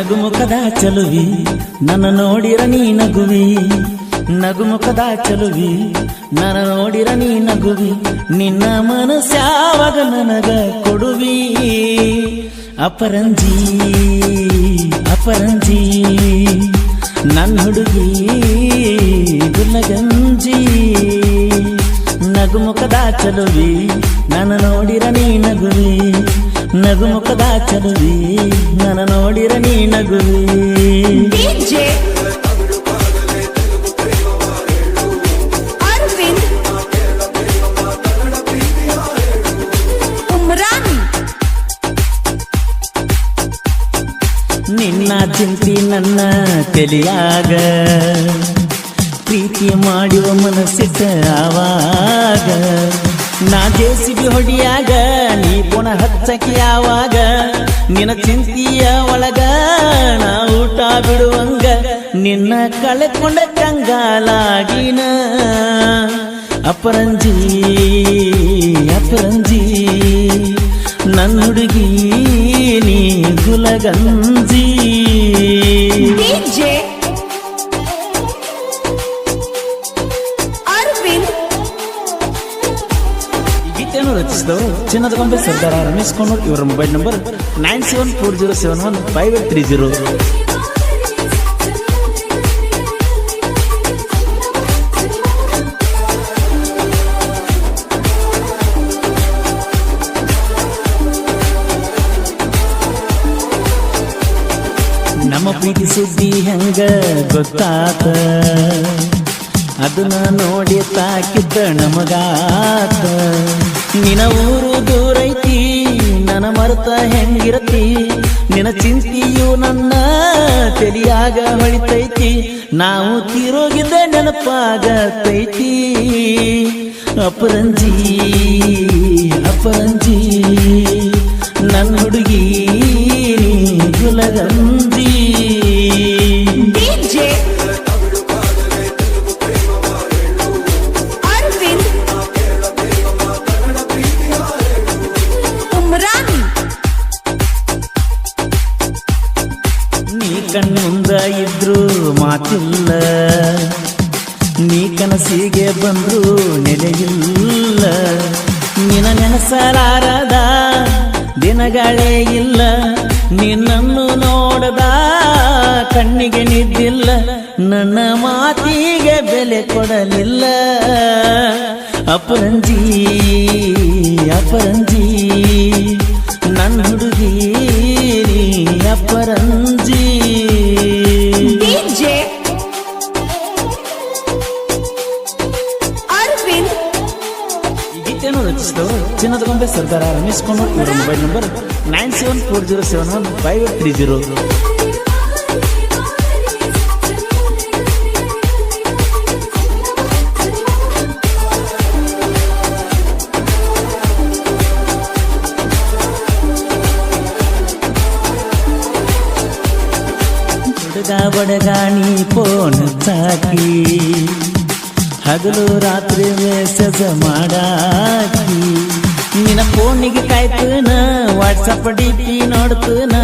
ನಗುಮುಖದ ಚಲುವಿ ನನ್ನ ನೋಡಿರ ನೀ ನಗುವಿ, ನಗುಮುಖದ ಚಲುವಿ ನನ್ನ ನೋಡಿರ ನೀ ನಗುವಿ, ನಿನ್ನ ಮನಸ್ಯಾವಾಗ ನನಗ ಕೊಡುವಿ. ಅಪರಂಜಿ ಅಪರಂಜಿ ನನ್ನ ಹುಡುಗಿ ಗುಲ್ಲಗಂಜಿ, ನಗುಮುಖದ ಚಲುವಿ ನನ್ನ ನೋಡಿರ ನೀ ನಗುವಿ, ನಗುಮುಖದ ಚಲುವಿ ನನ್ನ ನೋಡಿರ ನೀ ನಗುವಿ. ಡಿಜೆ ಅರವಿಂದ್ ಉಮ್ರಾನ್, ನಿನ್ನ ಚಿಂತಿ ನನ್ನ ತಲೆಯಾಗ, ಪ್ರೀತಿ ಮಾಡುವ ಮನಸ್ಸಿಟ್ಟ ಆವಾಗ, ನಾ ಜೆಸಿಬಿ ಹೊಡಿಯಾಗ ನೀ ಪುನಃ ಹಚ್ಚಕ್ಕೆ ಯಾವಾಗ, ನಿನ್ನ ಚಿಂತಿಯ ಒಳಗ ನಾ ಊಟ ಬಿಡುವಂಗ, ನಿನ್ನ ಕಳೆಕೊಂಡ ಕಂಗಾಲಾಗಿನ. ಅಪರಂಜಿ ಅಪರಂಜಿ ನನ್ನ ಹುಡುಗಿ ನೀ ಗುಲಗಂಜಿ. ಡಿಜೆ ಅರವಿಂದ್ ಗೀತೆಯನ್ನು ರಚಿಸಿದವರು ಚಿನ್ನದ ಗೊಂಬೆ ಸರ್ದಾರ ರಮೇಶ್ ಕೊಣ್ಣೂರ್. ಇವರ ಮೊಬೈಲ್ ನಂಬರ್ 9740715830. ನಮ್ಮ ಪ್ರೀತಿ ಸುದ್ದಿ ಹೆಂಗ ಗೊತ್ತಾತ, ಅದನ್ನ ನೋಡಿ ತಾಕಿದ್ದ ನಮಗಾತ. ನಿನ ಊರು ದೂರೈತಿ ನನ್ನ ಮರೆತ ಹೆಂಗಿರತಿ, ನಿನ ಚಿಂತಿಯು ನನ್ನ ತಲೆಯಾಗ ಹೊಳಿತೈತಿ, ನಾವು ತಿರೋಗಿದ್ದ ನೆನಪಾಗತೈತಿ. ಅಪರಂಜಿ ಅಪರಂಜಿ ನನ್ನ ಹುಡುಗಿ ಗುಲಗಂಜಿ. ಡಿಜೆ ಅರವಿಂದ್ ಉಮ್ರಾನ್, ನೀ ಕಣ್ಮುಂದ ಇದ್ರು ಮಾತಿಲ್ಲ, ನೀ ಕನಸಿಗೆ ಬಂದ್ರು ನೆಲೆಯಿಲ್ಲ, ನಿನ ನೆನಸಲಾರದ ದಿನಗಳೇ ಇಲ್ಲ, ನಿನ್ನನ್ನು ನೋಡದ ಕಣ್ಣಿಗೆ ನಿದ್ದಿಲ್ಲ, ನನ್ನ ಮಾತಿಗೆ ಬೆಲೆ ಕೊಡಲಿಲ್ಲ. ಅಪರಂಜಿ ಅಪರಂಜಿ ನನ್ನ ಹುಡುಗಿ ಅಪರಂಜಿ. ಡಿಜೆ ಅರವಿಂದ್ ಈ ಗೀತೆಯನ್ನು ರಚಿಸಿದವರು ಚಿನ್ನದ ಗೊಂಬೆ ಸರ್ದಾರ ರಮೇಶ್ ಕೊಣ್ಣೂರ್. ಇವರ ಮೊಬೈಲ್ ನಂಬರ್ 9740715830. ಹುಡುಗ ಬಡಗಾಣಿ ಫೋನ್ ಚಾಕಿ, ಹಗಲು ರಾತ್ರಿ ಮೆಸೇಜ್ ಮಾಡಾಕಿ, ನಿನ್ನ ಫೋನಿಗೆ ಕಾಯ್ತನ ವಾಟ್ಸಪ್ ಡಿಪಿ ನೋಡ್ತನ,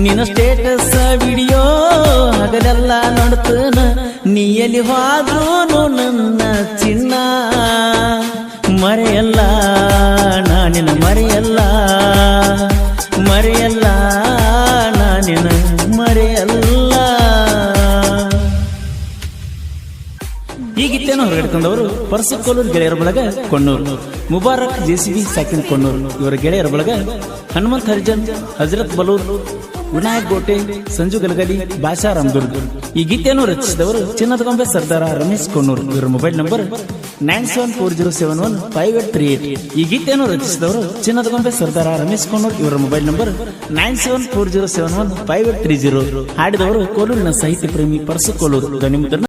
ನಿನ್ನ ಸ್ಟೇಟಸ್ ವಿಡಿಯೋ ಹಗಲೆಲ್ಲ ನೋಡ್ತನ, ನೀ ಎಲ್ಲಿ ಹೋದ್ರೂ ನನ್ನ ಚಿನ್ನ ಮರೆಯಲ್ಲ, ನಾನಿನ ಮರೆಯಲ್ಲ ಮರೆಯಲ್ಲ, ನಾನಿನ ಮರೆಯಲ್ಲ. ಈ ಗೀತೆಯನ್ನು ಹೊರಗಡೆ ತಂದವರು ಪರಸಕೋಲೂರು ಗೆಳೆಯರ ಬಳಗ ಕೊಣ್ಣೂರು, ಮುಬಾರಕ್ ಜೆಸಿಬಿ ಸಾಕಿನ್ ಕೊಣ್ಣೂರು. ಇವರ ಗೆಳೆಯರ ಬಳಗ ಹನುಮಂತ್ ಹರಿಜನ್, ಹಜರತ್ ಬಲೂರ್, ವಿನಾಯಕ್ ಗೋಟೆ, ಸಂಜು ಗಲಗಲಿ, ಭಾಷಾ ರಾಮದುರ್ಗ್. ಈ ಗೀತೆಯನ್ನು ರಚಿಸಿದವರು ಚಿನ್ನದ ಗೊಂಬೆ ಸರ್ದಾರ ರಮೇಶ್ ಕೊಣ್ಣೂರ್. ಇವರ ಮೊಬೈಲ್ ನಂಬರ್ 9740715838. ಈ ಗೀತೆಯನ್ನು ರಚಿಸಿದವರು ಚಿನ್ನದ ಗೊಂಬೆ ಸರ್ದಾರ ರಮೇಶ್ ಕೊಣ್ಣೂರ್. ಇವರ ಮೊಬೈಲ್ ನಂಬರ್ 9740715830. ಹಾಡಿದವರು ಕೋಲೂರಿನ ಸಾಹಿತ್ಯ ಪ್ರೇಮಿ ಪರಸಕೋಲೂರು. ಧ್ವನಿ ಮುದ್ರಣ